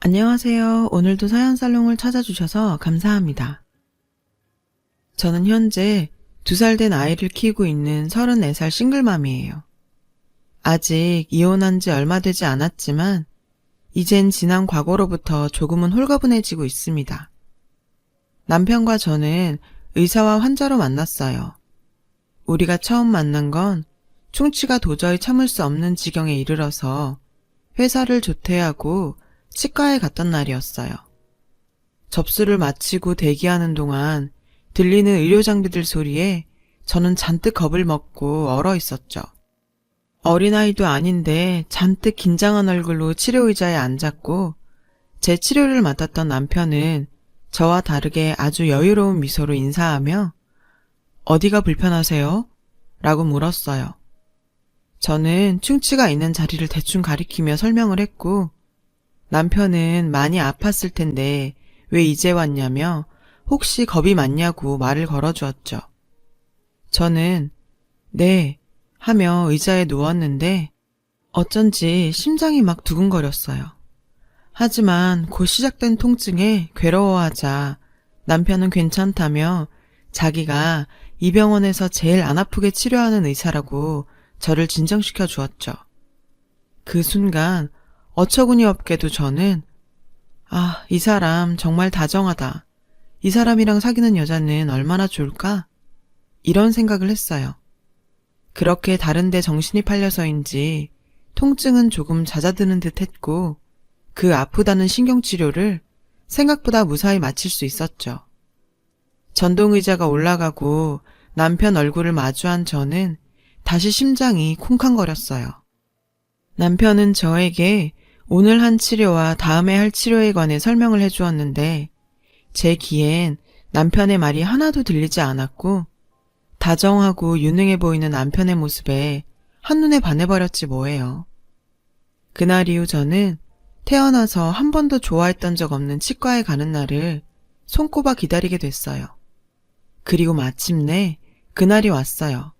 안녕하세요. 오늘도 사연살롱을 찾아주셔서 감사합니다. 저는 현재 2살 된 아이를 키우고 있는 34살 싱글맘이에요. 아직 이혼한 지 얼마 되지 않았지만 이젠 지난 과거로부터 조금은 홀가분해지고 있습니다. 남편과 저는 의사와 환자로 만났어요. 우리가 처음 만난 건 충치가 도저히 참을 수 없는 지경에 이르러서 회사를 조퇴하고 치과에 갔던 날이었어요. 접수를 마치고 대기하는 동안 들리는 의료 장비들 소리에 저는 잔뜩 겁을 먹고 얼어 있었죠. 어린아이도 아닌데 잔뜩 긴장한 얼굴로 치료 의자에 앉았고 제 치료를 맡았던 남편은 저와 다르게 아주 여유로운 미소로 인사하며 어디가 불편하세요? 라고 물었어요. 저는 충치가 있는 자리를 대충 가리키며 설명을 했고 남편은 많이 아팠을 텐데 왜 이제 왔냐며 혹시 겁이 많냐고 말을 걸어주었죠. 저는 네 하며 의자에 누웠는데 어쩐지 심장이 막 두근거렸어요. 하지만 곧 시작된 통증에 괴로워하자 남편은 괜찮다며 자기가 이 병원에서 제일 안 아프게 치료하는 의사라고 저를 진정시켜 주었죠. 그 순간 어처구니 없게도 저는 이 사람 정말 다정하다. 이 사람이랑 사귀는 여자는 얼마나 좋을까? 이런 생각을 했어요. 그렇게 다른 데 정신이 팔려서인지 통증은 조금 잦아드는 듯 했고 그 아프다는 신경치료를 생각보다 무사히 마칠 수 있었죠. 전동의자가 올라가고 남편 얼굴을 마주한 저는 다시 심장이 쿵쾅거렸어요. 남편은 저에게 오늘 한 치료와 다음에 할 치료에 관해 설명을 해주었는데 제 귀엔 남편의 말이 하나도 들리지 않았고 다정하고 유능해 보이는 남편의 모습에 한눈에 반해버렸지 뭐예요. 그날 이후 저는 태어나서 한 번도 좋아했던 적 없는 치과에 가는 날을 손꼽아 기다리게 됐어요. 그리고 마침내 그날이 왔어요.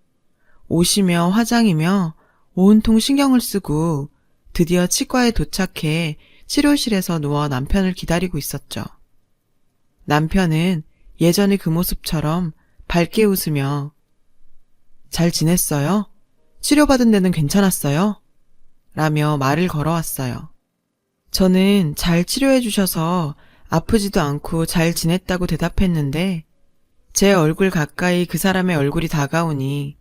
옷이며 화장이며 온통 신경을 쓰고 드디어 치과에 도착해 치료실에서 누워 남편을 기다리고 있었죠. 남편은 예전의 그 모습처럼 밝게 웃으며 잘 지냈어요? 치료받은 데는 괜찮았어요? 라며 말을 걸어왔어요. 저는 잘 치료해 주셔서 아프지도 않고 잘 지냈다고 대답했는데 제 얼굴 가까이 그 사람의 얼굴이 다가오니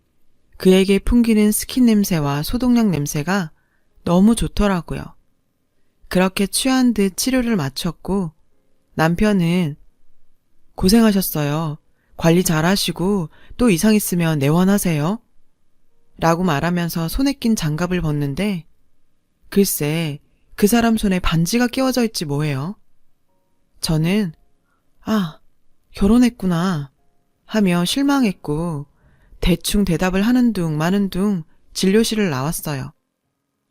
그에게 풍기는 스킨 냄새와 소독약 냄새가 너무 좋더라고요. 그렇게 취한 듯 치료를 마쳤고 남편은 고생하셨어요. 관리 잘하시고 또 이상 있으면 내원하세요. 라고 말하면서 손에 낀 장갑을 벗는데 글쎄 그 사람 손에 반지가 끼워져 있지 뭐예요. 저는 결혼했구나 하며 실망했고 대충 대답을 하는 둥 마는 둥 진료실을 나왔어요.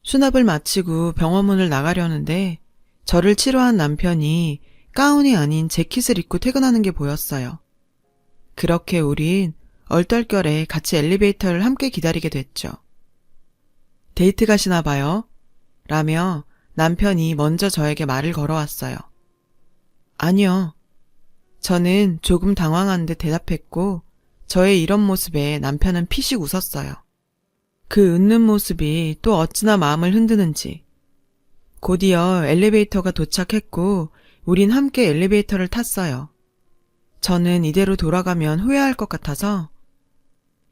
수납을 마치고 병원문을 나가려는데 저를 치료한 남편이 가운이 아닌 재킷을 입고 퇴근하는 게 보였어요. 그렇게 우린 얼떨결에 같이 엘리베이터를 함께 기다리게 됐죠. 데이트 가시나 봐요. 라며 남편이 먼저 저에게 말을 걸어왔어요. 아니요. 저는 조금 당황한 듯 대답했고 저의 이런 모습에 남편은 피식 웃었어요. 그 웃는 모습이 또 어찌나 마음을 흔드는지. 곧이어 엘리베이터가 도착했고 우린 함께 엘리베이터를 탔어요. 저는 이대로 돌아가면 후회할 것 같아서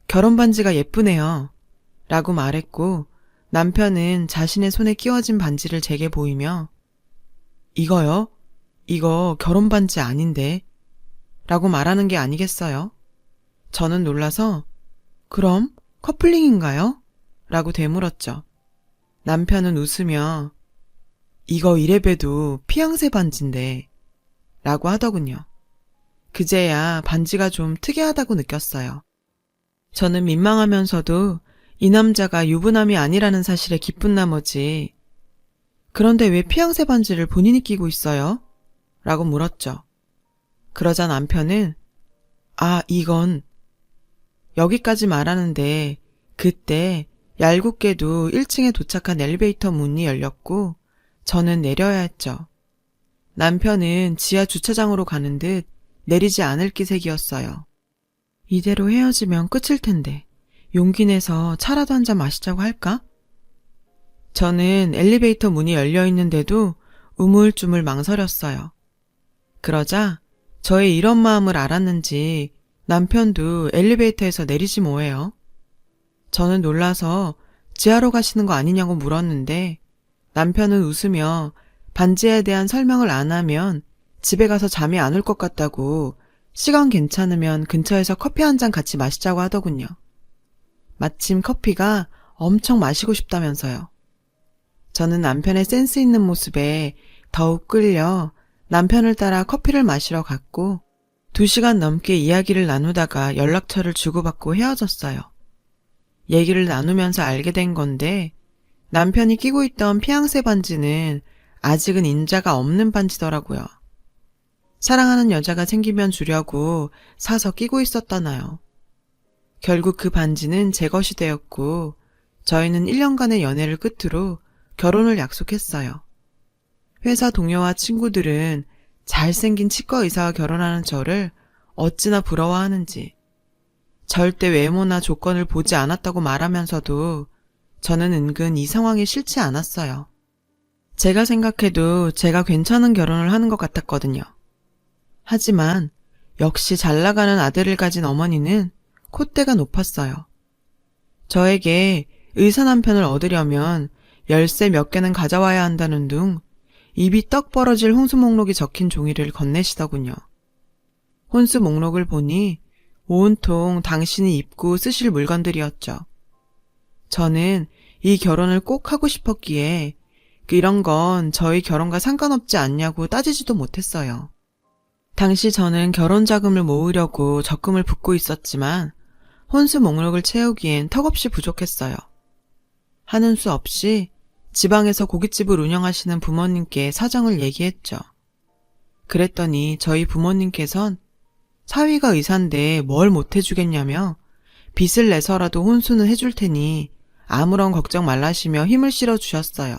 결혼 반지가 예쁘네요. 라고 말했고 남편은 자신의 손에 끼워진 반지를 제게 보이며 이거요? 이거 결혼 반지 아닌데? 라고 말하는 게 아니겠어요? 저는 놀라서 그럼 커플링인가요? 라고 되물었죠. 남편은 웃으며 이거 이래봬도 피앙세 반지인데 라고 하더군요. 그제야 반지가 좀 특이하다고 느꼈어요. 저는 민망하면서도 이 남자가 유부남이 아니라는 사실에 기쁜 나머지 그런데 왜 피앙세 반지를 본인이 끼고 있어요? 라고 물었죠. 그러자 남편은 이건 여기까지 말하는데 그때 얄궂게도 1층에 도착한 엘리베이터 문이 열렸고 저는 내려야 했죠. 남편은 지하 주차장으로 가는 듯 내리지 않을 기색이었어요. 이대로 헤어지면 끝일 텐데 용기 내서 차라도 한 잔 마시자고 할까? 저는 엘리베이터 문이 열려 있는데도 우물쭈물 망설였어요. 그러자 저의 이런 마음을 알았는지 남편도 엘리베이터에서 내리지 뭐예요. 저는 놀라서 지하로 가시는 거 아니냐고 물었는데 남편은 웃으며 반지에 대한 설명을 안 하면 집에 가서 잠이 안 올 것 같다고 시간 괜찮으면 근처에서 커피 한 잔 같이 마시자고 하더군요. 마침 커피가 엄청 마시고 싶다면서요. 저는 남편의 센스 있는 모습에 더욱 끌려 남편을 따라 커피를 마시러 갔고 2시간 넘게 이야기를 나누다가 연락처를 주고받고 헤어졌어요. 얘기를 나누면서 알게 된 건데 남편이 끼고 있던 피앙세 반지는 아직은 인자가 없는 반지더라고요. 사랑하는 여자가 생기면 주려고 사서 끼고 있었다나요. 결국 그 반지는 제 것이 되었고 저희는 1년간의 연애를 끝으로 결혼을 약속했어요. 회사 동료와 친구들은 잘생긴 치과 의사와 결혼하는 저를 어찌나 부러워하는지 절대 외모나 조건을 보지 않았다고 말하면서도 저는 은근 이 상황이 싫지 않았어요. 제가 생각해도 제가 괜찮은 결혼을 하는 것 같았거든요. 하지만 역시 잘나가는 아들을 가진 어머니는 콧대가 높았어요. 저에게 의사 남편을 얻으려면 열쇠 몇 개는 가져와야 한다는 둥 입이 떡 벌어질 혼수 목록이 적힌 종이를 건네시더군요. 혼수 목록을 보니 온통 당신이 입고 쓰실 물건들이었죠. 저는 이 결혼을 꼭 하고 싶었기에 이런 건 저희 결혼과 상관없지 않냐고 따지지도 못했어요. 당시 저는 결혼 자금을 모으려고 적금을 붓고 있었지만 혼수 목록을 채우기엔 턱없이 부족했어요. 하는 수 없이 지방에서 고깃집을 운영하시는 부모님께 사정을 얘기했죠. 그랬더니 저희 부모님께선 사위가 의사인데 뭘 못해주겠냐며 빚을 내서라도 혼수는 해줄 테니 아무런 걱정 말라시며 힘을 실어주셨어요.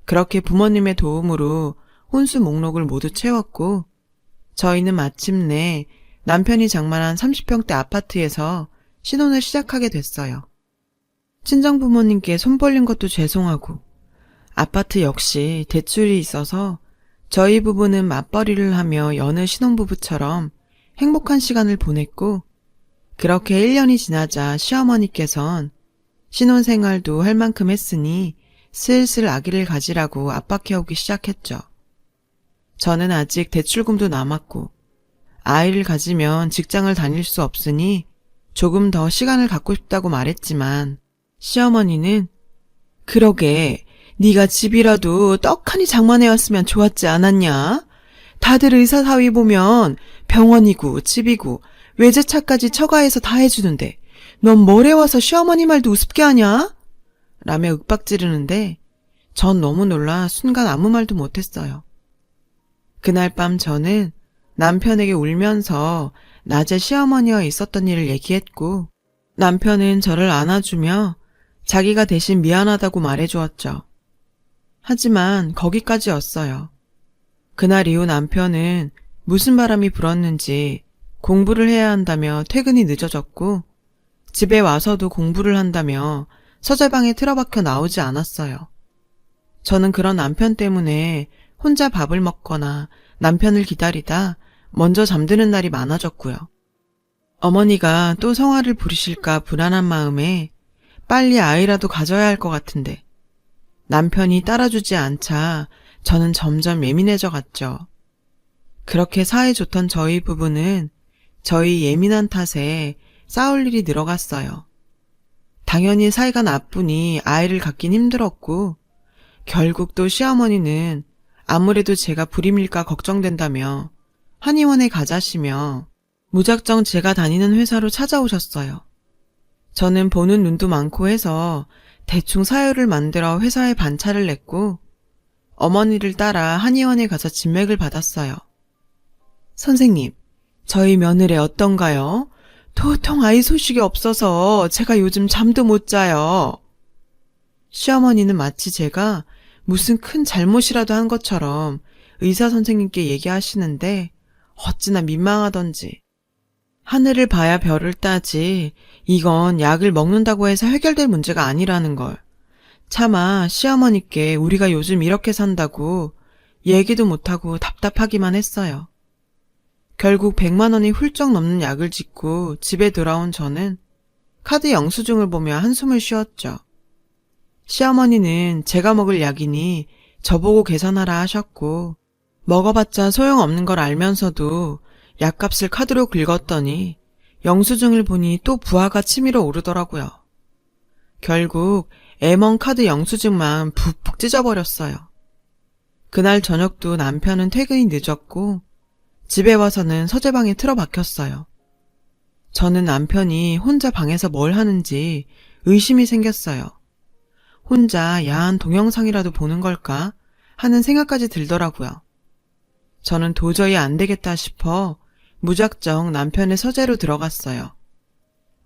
그렇게 부모님의 도움으로 혼수 목록을 모두 채웠고 저희는 마침내 남편이 장만한 30평대 아파트에서 신혼을 시작하게 됐어요. 친정부모님께 손 벌린 것도 죄송하고 아파트 역시 대출이 있어서 저희 부부는 맞벌이를 하며 여느 신혼부부처럼 행복한 시간을 보냈고 그렇게 1년이 지나자 시어머니께선 신혼생활도 할 만큼 했으니 슬슬 아기를 가지라고 압박해오기 시작했죠. 저는 아직 대출금도 남았고 아이를 가지면 직장을 다닐 수 없으니 조금 더 시간을 갖고 싶다고 말했지만 시어머니는 그러게 네가 집이라도 떡하니 장만해왔으면 좋았지 않았냐? 다들 의사 사위 보면 병원이고 집이고 외제차까지 처가해서 다 해주는데 넌 뭘 해와서 시어머니 말도 우습게 하냐? 라며 윽박지르는데 전 너무 놀라 순간 아무 말도 못했어요. 그날 밤 저는 남편에게 울면서 낮에 시어머니와 있었던 일을 얘기했고 남편은 저를 안아주며 자기가 대신 미안하다고 말해주었죠. 하지만 거기까지였어요. 그날 이후 남편은 무슨 바람이 불었는지 공부를 해야 한다며 퇴근이 늦어졌고 집에 와서도 공부를 한다며 서재방에 틀어박혀 나오지 않았어요. 저는 그런 남편 때문에 혼자 밥을 먹거나 남편을 기다리다 먼저 잠드는 날이 많아졌고요. 어머니가 또 성화를 부리실까 불안한 마음에 빨리 아이라도 가져야 할 것 같은데 남편이 따라주지 않자 저는 점점 예민해져 갔죠. 그렇게 사이 좋던 저희 부부는 저희 예민한 탓에 싸울 일이 늘어갔어요. 당연히 사이가 나쁘니 아이를 갖긴 힘들었고 결국 또 시어머니는 아무래도 제가 불임일까 걱정된다며 한의원에 가자시며 무작정 제가 다니는 회사로 찾아오셨어요. 저는 보는 눈도 많고 해서 대충 사유를 만들어 회사에 반차를 냈고 어머니를 따라 한의원에 가서 진맥을 받았어요. 선생님, 저희 며느리 어떤가요? 도통 아이 소식이 없어서 제가 요즘 잠도 못 자요. 시어머니는 마치 제가 무슨 큰 잘못이라도 한 것처럼 의사 선생님께 얘기하시는데 어찌나 민망하던지. 하늘을 봐야 별을 따지 이건 약을 먹는다고 해서 해결될 문제가 아니라는 걸. 차마 시어머니께 우리가 요즘 이렇게 산다고 얘기도 못하고 답답하기만 했어요. 결국 100만 원이 훌쩍 넘는 약을 짓고 집에 돌아온 저는 카드 영수증을 보며 한숨을 쉬었죠. 시어머니는 제가 먹을 약이니 저보고 계산하라 하셨고 먹어봤자 소용없는 걸 알면서도 약값을 카드로 긁었더니 영수증을 보니 또 부하가 치밀어 오르더라고요. 결국 M1 카드 영수증만 푹푹 찢어버렸어요. 그날 저녁도 남편은 퇴근이 늦었고 집에 와서는 서재방에 틀어박혔어요. 저는 남편이 혼자 방에서 뭘 하는지 의심이 생겼어요. 혼자 야한 동영상이라도 보는 걸까 하는 생각까지 들더라고요. 저는 도저히 안 되겠다 싶어 무작정 남편의 서재로 들어갔어요.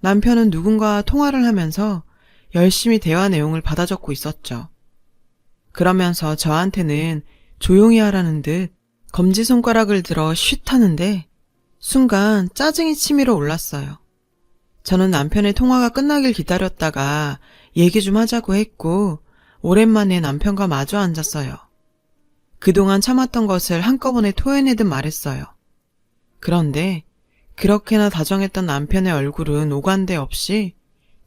남편은 누군가와 통화를 하면서 열심히 대화 내용을 받아 적고 있었죠. 그러면서 저한테는 조용히 하라는 듯 검지손가락을 들어 쉿 하는데 순간 짜증이 치밀어 올랐어요. 저는 남편의 통화가 끝나길 기다렸다가 얘기 좀 하자고 했고 오랜만에 남편과 마주 앉았어요. 그동안 참았던 것을 한꺼번에 토해내듯 말했어요. 그런데 그렇게나 다정했던 남편의 얼굴은 오간데 없이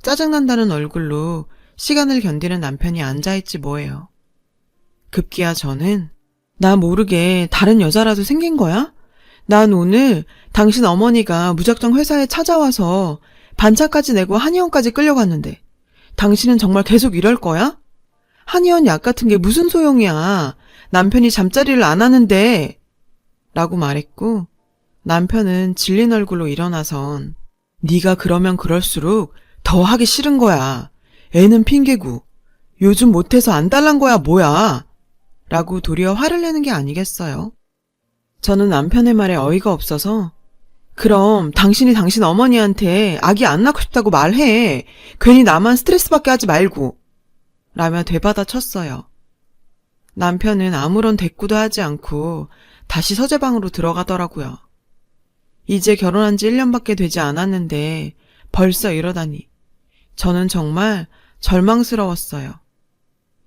짜증난다는 얼굴로 시간을 견디는 남편이 앉아있지 뭐예요. 급기야 저는 나 모르게 다른 여자라도 생긴 거야? 난 오늘 당신 어머니가 무작정 회사에 찾아와서 반차까지 내고 한의원까지 끌려갔는데 당신은 정말 계속 이럴 거야? 한의원 약 같은 게 무슨 소용이야. 남편이 잠자리를 안 하는데 라고 말했고 남편은 질린 얼굴로 일어나선 네가 그러면 그럴수록 더 하기 싫은 거야. 애는 핑계고 요즘 못해서 안 달란 거야 뭐야 라고 도리어 화를 내는 게 아니겠어요. 저는 남편의 말에 어이가 없어서 그럼 당신이 당신 어머니한테 아기 안 낳고 싶다고 말해. 괜히 나만 스트레스 받게 하지 말고 라며 되받아 쳤어요. 남편은 아무런 대꾸도 하지 않고 다시 서재방으로 들어가더라고요. 이제 결혼한 지 1년밖에 되지 않았는데 벌써 이러다니 저는 정말 절망스러웠어요.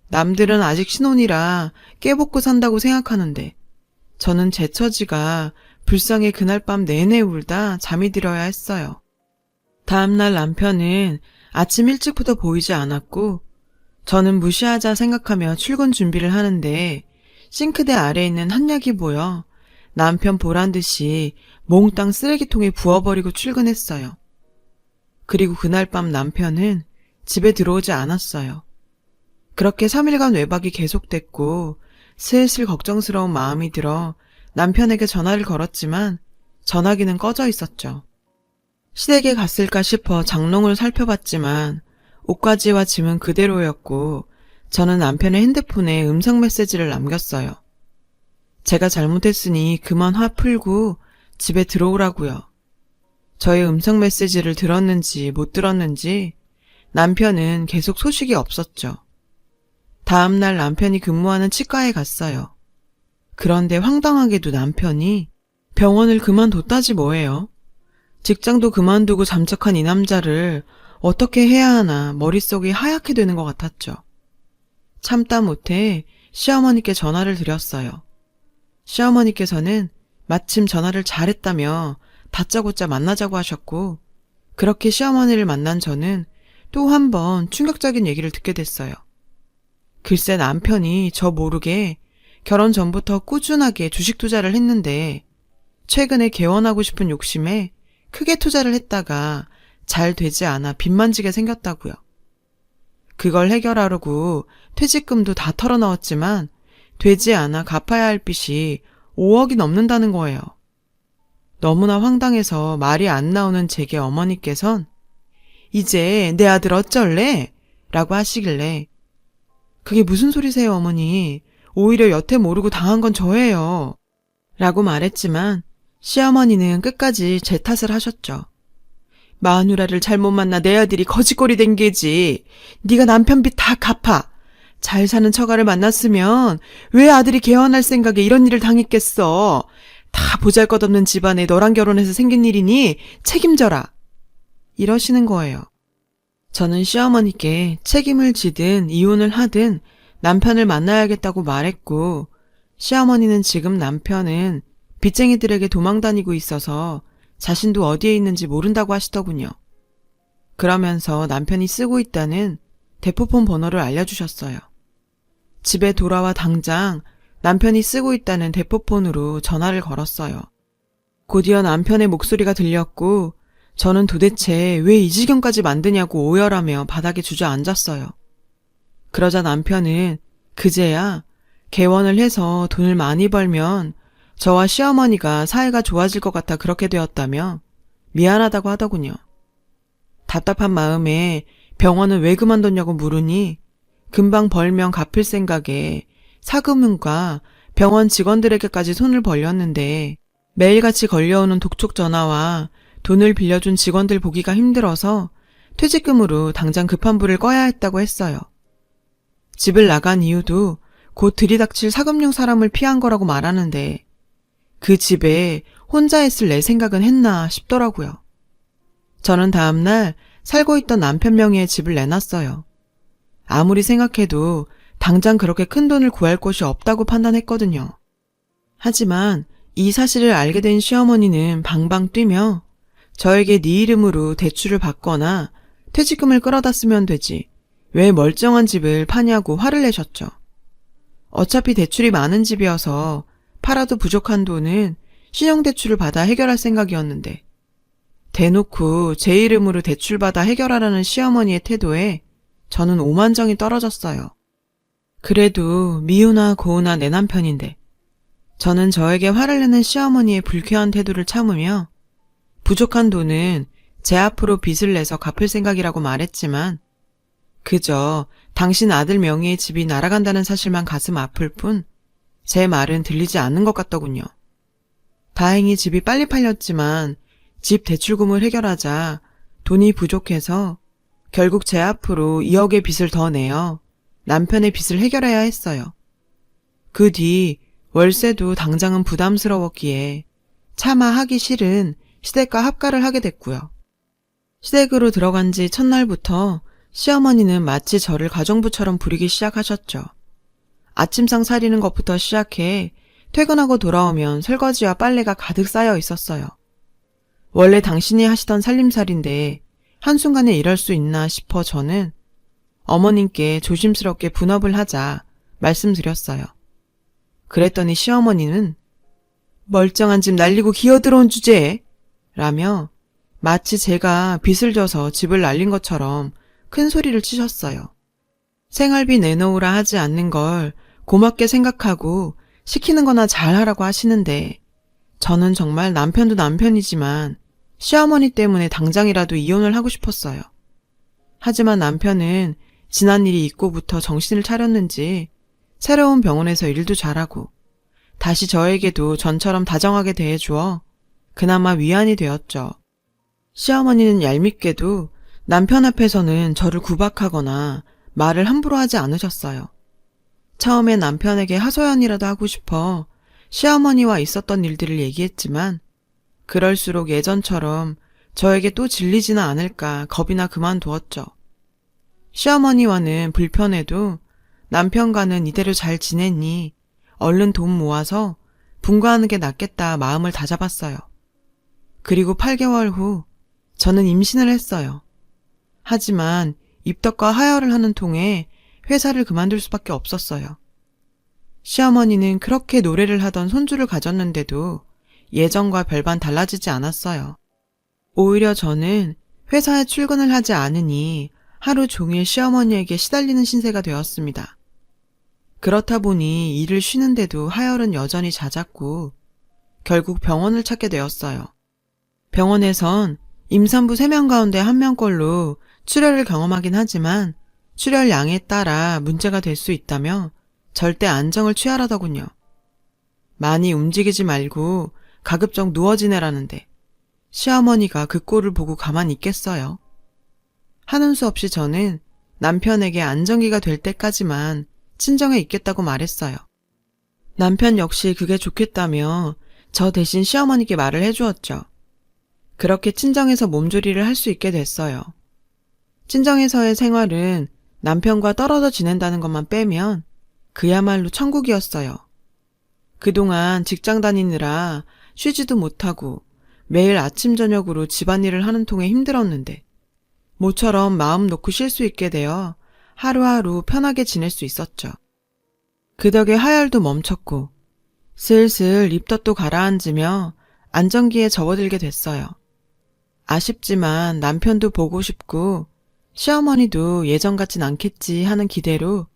남들은 아직 신혼이라 깨복고 산다고 생각하는데 저는 제 처지가 불쌍해 그날 밤 내내 울다 잠이 들어야 했어요. 다음날 남편은 아침 일찍부터 보이지 않았고 저는 무시하자 생각하며 출근 준비를 하는데 싱크대 아래에 있는 한약이 보여 남편 보란 듯이 몽땅 쓰레기통에 부어버리고 출근했어요. 그리고 그날 밤 남편은 집에 들어오지 않았어요. 그렇게 3일간 외박이 계속됐고 슬슬 걱정스러운 마음이 들어 남편에게 전화를 걸었지만 전화기는 꺼져 있었죠. 시댁에 갔을까 싶어 장롱을 살펴봤지만 옷가지와 짐은 그대로였고 저는 남편의 핸드폰에 음성 메시지를 남겼어요. 제가 잘못했으니 그만 화 풀고 집에 들어오라고요. 저의 음성 메시지를 들었는지 못 들었는지 남편은 계속 소식이 없었죠. 다음날 남편이 근무하는 치과에 갔어요. 그런데 황당하게도 남편이 병원을 그만뒀다지 뭐예요. 직장도 그만두고 잠적한 이 남자를 어떻게 해야 하나 머릿속이 하얗게 되는 것 같았죠. 참다 못해 시어머니께 전화를 드렸어요. 시어머니께서는 마침 전화를 잘했다며 다짜고짜 만나자고 하셨고 그렇게 시어머니를 만난 저는 또 한 번 충격적인 얘기를 듣게 됐어요. 글쎄 남편이 저 모르게 결혼 전부터 꾸준하게 주식 투자를 했는데 최근에 개원하고 싶은 욕심에 크게 투자를 했다가 잘 되지 않아 빚만 지게 생겼다고요. 그걸 해결하려고 퇴직금도 다 털어넣었지만 되지 않아 갚아야 할 빚이 5억이 넘는다는 거예요. 너무나 황당해서 말이 안 나오는 제게 어머니께선 이제 내 아들 어쩔래? 라고 하시길래 그게 무슨 소리세요 어머니. 오히려 여태 모르고 당한 건 저예요. 라고 말했지만 시어머니는 끝까지 제 탓을 하셨죠. 마누라를 잘못 만나 내 아들이 거지꼴이 된 게지. 네가 남편 빚 다 갚아. 잘 사는 처가를 만났으면 왜 아들이 개헌할 생각에 이런 일을 당했겠어. 다 보잘것없는 집안에 너랑 결혼해서 생긴 일이니 책임져라. 이러시는 거예요. 저는 시어머니께 책임을 지든 이혼을 하든 남편을 만나야겠다고 말했고, 시어머니는 지금 남편은 빚쟁이들에게 도망다니고 있어서 자신도 어디에 있는지 모른다고 하시더군요. 그러면서 남편이 쓰고 있다는 대포폰 번호를 알려주셨어요. 집에 돌아와 당장 남편이 쓰고 있다는 대포폰으로 전화를 걸었어요. 곧이어 남편의 목소리가 들렸고 저는 도대체 왜 이 지경까지 만드냐고 오열하며 바닥에 주저앉았어요. 그러자 남편은 그제야 개원을 해서 돈을 많이 벌면 저와 시어머니가 사이가 좋아질 것 같아 그렇게 되었다며 미안하다고 하더군요. 답답한 마음에 병원은 왜 그만뒀냐고 물으니 금방 벌면 갚을 생각에 사금융과 병원 직원들에게까지 손을 벌렸는데 매일같이 걸려오는 독촉 전화와 돈을 빌려준 직원들 보기가 힘들어서 퇴직금으로 당장 급한 불을 꺼야 했다고 했어요. 집을 나간 이유도 곧 들이닥칠 사금융 사람을 피한 거라고 말하는데 그 집에 혼자 있을 내 생각은 했나 싶더라고요. 저는 다음날 살고 있던 남편 명의의 집을 내놨어요. 아무리 생각해도 당장 그렇게 큰 돈을 구할 곳이 없다고 판단했거든요. 하지만 이 사실을 알게 된 시어머니는 방방 뛰며 저에게 네 이름으로 대출을 받거나 퇴직금을 끌어다 쓰면 되지 왜 멀쩡한 집을 파냐고 화를 내셨죠. 어차피 대출이 많은 집이어서 팔아도 부족한 돈은 신용대출을 받아 해결할 생각이었는데 대놓고 제 이름으로 대출받아 해결하라는 시어머니의 태도에 저는 오만정이 떨어졌어요. 그래도 미우나 고우나 내 남편인데 저는 저에게 화를 내는 시어머니의 불쾌한 태도를 참으며 부족한 돈은 제 앞으로 빚을 내서 갚을 생각이라고 말했지만 그저 당신 아들 명의의 집이 날아간다는 사실만 가슴 아플 뿐 제 말은 들리지 않는 것 같더군요. 다행히 집이 빨리 팔렸지만 집 대출금을 해결하자 돈이 부족해서 결국 제 앞으로 2억의 빚을 더 내어 남편의 빚을 해결해야 했어요. 그 뒤 월세도 당장은 부담스러웠기에 차마 하기 싫은 시댁과 합가를 하게 됐고요. 시댁으로 들어간 지 첫날부터 시어머니는 마치 저를 가정부처럼 부리기 시작하셨죠. 아침상 차리는 것부터 시작해 퇴근하고 돌아오면 설거지와 빨래가 가득 쌓여 있었어요. 원래 당신이 하시던 살림살인데 한순간에 이럴 수 있나 싶어 저는 어머님께 조심스럽게 분업을 하자 말씀드렸어요. 그랬더니 시어머니는 멀쩡한 집 날리고 기어들어온 주제에 라며 마치 제가 빚을 져서 집을 날린 것처럼 큰 소리를 치셨어요. 생활비 내놓으라 하지 않는 걸 고맙게 생각하고 시키는 거나 잘하라고 하시는데 저는 정말 남편도 남편이지만 시어머니 때문에 당장이라도 이혼을 하고 싶었어요. 하지만 남편은 지난 일이 있고부터 정신을 차렸는지 새로운 병원에서 일도 잘하고 다시 저에게도 전처럼 다정하게 대해주어 그나마 위안이 되었죠. 시어머니는 얄밉게도 남편 앞에서는 저를 구박하거나 말을 함부로 하지 않으셨어요. 처음에 남편에게 하소연이라도 하고 싶어 시어머니와 있었던 일들을 얘기했지만 그럴수록 예전처럼 저에게 또 질리지는 않을까 겁이나 그만두었죠. 시어머니와는 불편해도 남편과는 이대로 잘 지냈니 얼른 돈 모아서 분가하는 게 낫겠다 마음을 다잡았어요. 그리고 8개월 후 저는 임신을 했어요. 하지만 입덧과 하혈을 하는 통에 회사를 그만둘 수밖에 없었어요. 시어머니는 그렇게 노래를 하던 손주를 가졌는데도 예전과 별반 달라지지 않았어요. 오히려 저는 회사에 출근을 하지 않으니 하루 종일 시어머니에게 시달리는 신세가 되었습니다. 그렇다 보니 일을 쉬는데도 하혈은 여전히 잦았고 결국 병원을 찾게 되었어요. 병원에선 임산부 3명 가운데 1명꼴로 출혈을 경험하긴 하지만 출혈량에 따라 문제가 될 수 있다며 절대 안정을 취하라더군요. 많이 움직이지 말고 가급적 누워 지내라는데 시어머니가 그 꼴을 보고 가만히 있겠어요. 하는 수 없이 저는 남편에게 안정기가 될 때까지만 친정에 있겠다고 말했어요. 남편 역시 그게 좋겠다며 저 대신 시어머니께 말을 해주었죠. 그렇게 친정에서 몸조리를 할 수 있게 됐어요. 친정에서의 생활은 남편과 떨어져 지낸다는 것만 빼면 그야말로 천국이었어요. 그동안 직장 다니느라 쉬지도 못하고 매일 아침 저녁으로 집안일을 하는 통에 힘들었는데 모처럼 마음 놓고 쉴 수 있게 되어 하루하루 편하게 지낼 수 있었죠. 그 덕에 하혈도 멈췄고 슬슬 입덧도 가라앉으며 안정기에 접어들게 됐어요. 아쉽지만 남편도 보고 싶고 시어머니도 예전 같진 않겠지 하는 기대로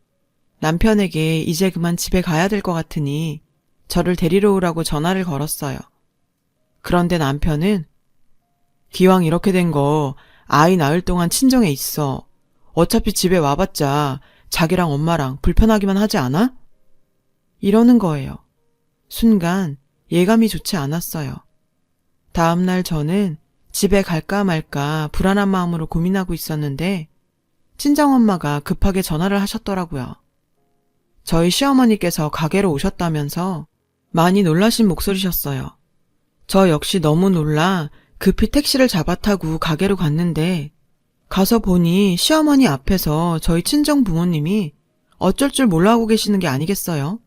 남편에게 이제 그만 집에 가야 될 것 같으니 저를 데리러 오라고 전화를 걸었어요. 그런데 남편은 기왕 이렇게 된 거 아이 낳을 동안 친정에 있어. 어차피 집에 와봤자 자기랑 엄마랑 불편하기만 하지 않아? 이러는 거예요. 순간 예감이 좋지 않았어요. 다음날 저는 집에 갈까 말까 불안한 마음으로 고민하고 있었는데 친정엄마가 급하게 전화를 하셨더라고요. 저희 시어머니께서 가게로 오셨다면서 많이 놀라신 목소리셨어요. 저 역시 너무 놀라 급히 택시를 잡아 타고 가게로 갔는데 가서 보니 시어머니 앞에서 저희 친정 부모님이 어쩔 줄 몰라 하고 계시는 게 아니겠어요?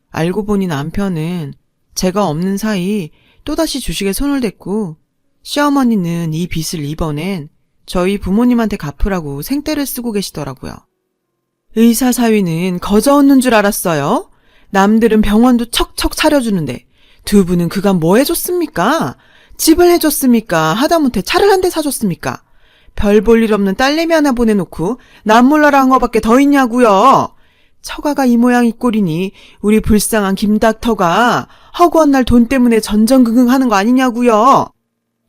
알고 보니 남편은 제가 없는 사이 또다시 주식에 손을 댔고 시어머니는 이 빚을 이번엔 저희 부모님한테 갚으라고 생떼를 쓰고 계시더라고요. 의사 사위는 거저 얻는 줄 알았어요? 남들은 병원도 척척 차려주는데 두 분은 그간 뭐 해줬습니까? 집을 해줬습니까? 하다못해 차를 한 대 사줬습니까? 별 볼 일 없는 딸내미 하나 보내놓고 남 몰라라 한 거밖에 더 있냐고요. 처가가 이 모양 이 꼴이니 우리 불쌍한 김닥터가 허구한 날 돈 때문에 전전긍긍하는 거 아니냐고요.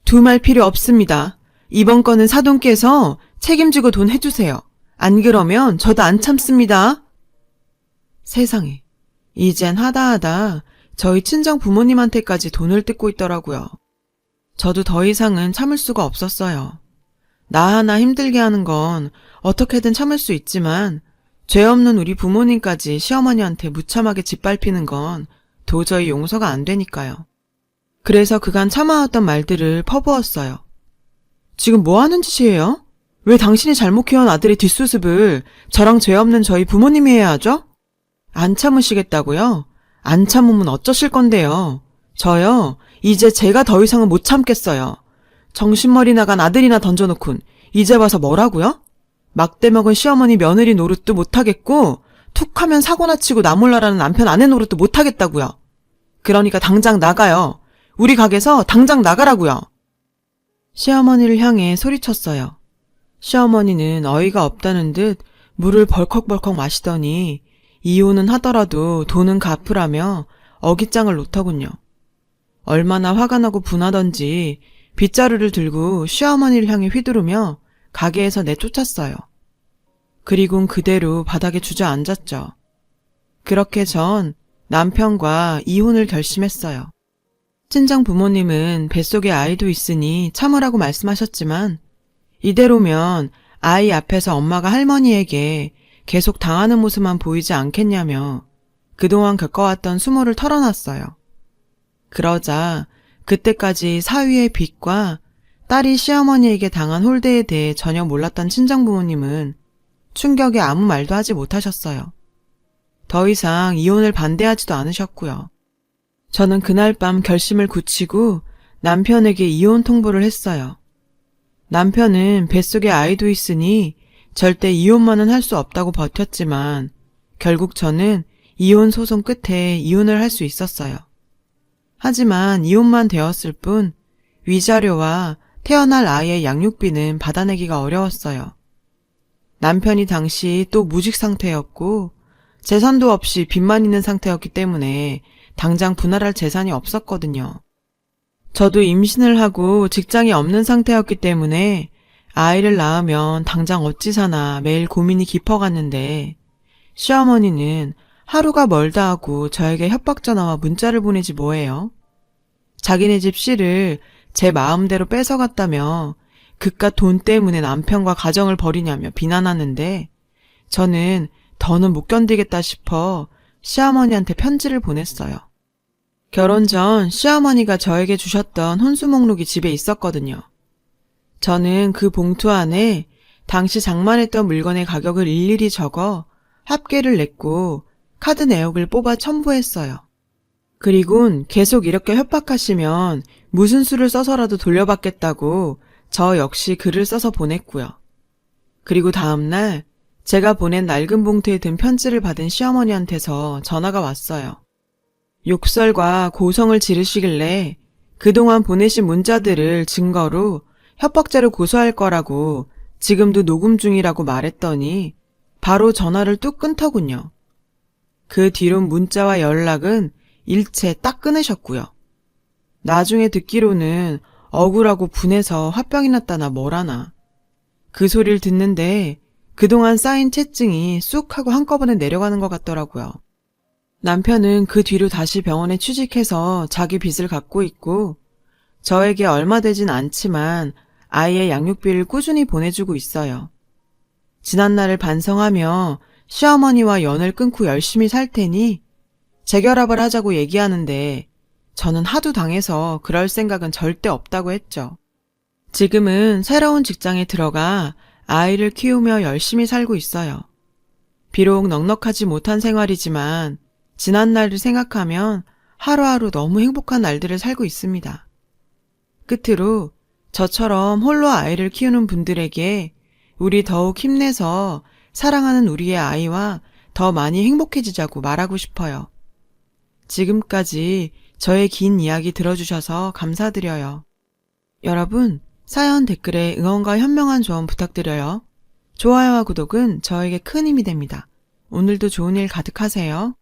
두말 필요 없습니다. 이번 건은 사돈께서 책임지고 돈 해주세요. 안 그러면 저도 안 참습니다. 세상에, 이젠 하다하다 저희 친정 부모님한테까지 돈을 뜯고 있더라고요. 저도 더 이상은 참을 수가 없었어요. 나 하나 힘들게 하는 건 어떻게든 참을 수 있지만 죄 없는 우리 부모님까지 시어머니한테 무참하게 짓밟히는 건 도저히 용서가 안 되니까요. 그래서 그간 참아왔던 말들을 퍼부었어요. 지금 뭐 하는 짓이에요? 왜 당신이 잘못 키운 아들의 뒷수습을 저랑 죄 없는 저희 부모님이 해야 하죠? 안 참으시겠다고요? 안 참으면 어쩌실 건데요? 저요, 이제 제가 더 이상은 못 참겠어요. 정신머리 나간 아들이나 던져놓곤 이제 와서 뭐라고요? 막대 먹은 시어머니 며느리 노릇도 못하겠고 툭 하면 사고나 치고 나 몰라라는 남편 아내 노릇도 못하겠다고요. 그러니까 당장 나가요. 우리 가게에서 당장 나가라고요. 시어머니를 향해 소리쳤어요. 시어머니는 어이가 없다는 듯 물을 벌컥벌컥 마시더니 이혼은 하더라도 돈은 갚으라며 어깃장을 놓더군요. 얼마나 화가 나고 분하던지 빗자루를 들고 시어머니를 향해 휘두르며 가게에서 내쫓았어요. 그리곤 그대로 바닥에 주저앉았죠. 그렇게 전 남편과 이혼을 결심했어요. 친정 부모님은 뱃속에 아이도 있으니 참으라고 말씀하셨지만 이대로면 아이 앞에서 엄마가 할머니에게 계속 당하는 모습만 보이지 않겠냐며 그동안 겪어왔던 수모를 털어놨어요. 그러자 그때까지 사위의 빚과 딸이 시어머니에게 당한 홀대에 대해 전혀 몰랐던 친정 부모님은 충격에 아무 말도 하지 못하셨어요. 더 이상 이혼을 반대하지도 않으셨고요. 저는 그날 밤 결심을 굳히고 남편에게 이혼 통보를 했어요. 남편은 뱃속에 아이도 있으니 절대 이혼만은 할 수 없다고 버텼지만 결국 저는 이혼 소송 끝에 이혼을 할 수 있었어요. 하지만 이혼만 되었을 뿐 위자료와 태어날 아이의 양육비는 받아내기가 어려웠어요. 남편이 당시 또 무직 상태였고 재산도 없이 빚만 있는 상태였기 때문에 당장 분할할 재산이 없었거든요. 저도 임신을 하고 직장이 없는 상태였기 때문에 아이를 낳으면 당장 어찌 사나 매일 고민이 깊어갔는데 시어머니는 하루가 멀다 하고 저에게 협박 전화와 문자를 보내지 뭐예요. 자기네 집 씨를 제 마음대로 뺏어갔다며 그깟 돈 때문에 남편과 가정을 버리냐며 비난하는데 저는 더는 못 견디겠다 싶어 시어머니한테 편지를 보냈어요. 결혼 전 시어머니가 저에게 주셨던 혼수 목록이 집에 있었거든요. 저는 그 봉투 안에 당시 장만했던 물건의 가격을 일일이 적어 합계를 냈고 카드 내역을 뽑아 첨부했어요. 그리곤 계속 이렇게 협박하시면 무슨 수를 써서라도 돌려받겠다고 저 역시 글을 써서 보냈고요. 그리고 다음날 제가 보낸 낡은 봉투에 든 편지를 받은 시어머니한테서 전화가 왔어요. 욕설과 고성을 지르시길래 그동안 보내신 문자들을 증거로 협박죄로 고소할 거라고 지금도 녹음 중이라고 말했더니 바로 전화를 뚝 끊더군요. 그 뒤론 문자와 연락은 일체 딱 끊으셨고요. 나중에 듣기로는 억울하고 분해서 화병이 났다나 뭐라나. 그 소리를 듣는데 그동안 쌓인 채증이 쑥 하고 한꺼번에 내려가는 것 같더라고요. 남편은 그 뒤로 다시 병원에 취직해서 자기 빚을 갚고 있고 저에게 얼마 되진 않지만 아이의 양육비를 꾸준히 보내주고 있어요. 지난날을 반성하며 시어머니와 연을 끊고 열심히 살 테니 재결합을 하자고 얘기하는데 저는 하도 당해서 그럴 생각은 절대 없다고 했죠. 지금은 새로운 직장에 들어가 아이를 키우며 열심히 살고 있어요. 비록 넉넉하지 못한 생활이지만 지난날을 생각하면 하루하루 너무 행복한 날들을 살고 있습니다. 끝으로 저처럼 홀로 아이를 키우는 분들에게 우리 더욱 힘내서 사랑하는 우리의 아이와 더 많이 행복해지자고 말하고 싶어요. 지금까지 저의 긴 이야기 들어주셔서 감사드려요. 여러분, 사연 댓글에 응원과 현명한 조언 부탁드려요. 좋아요와 구독은 저에게 큰 힘이 됩니다. 오늘도 좋은 일 가득하세요.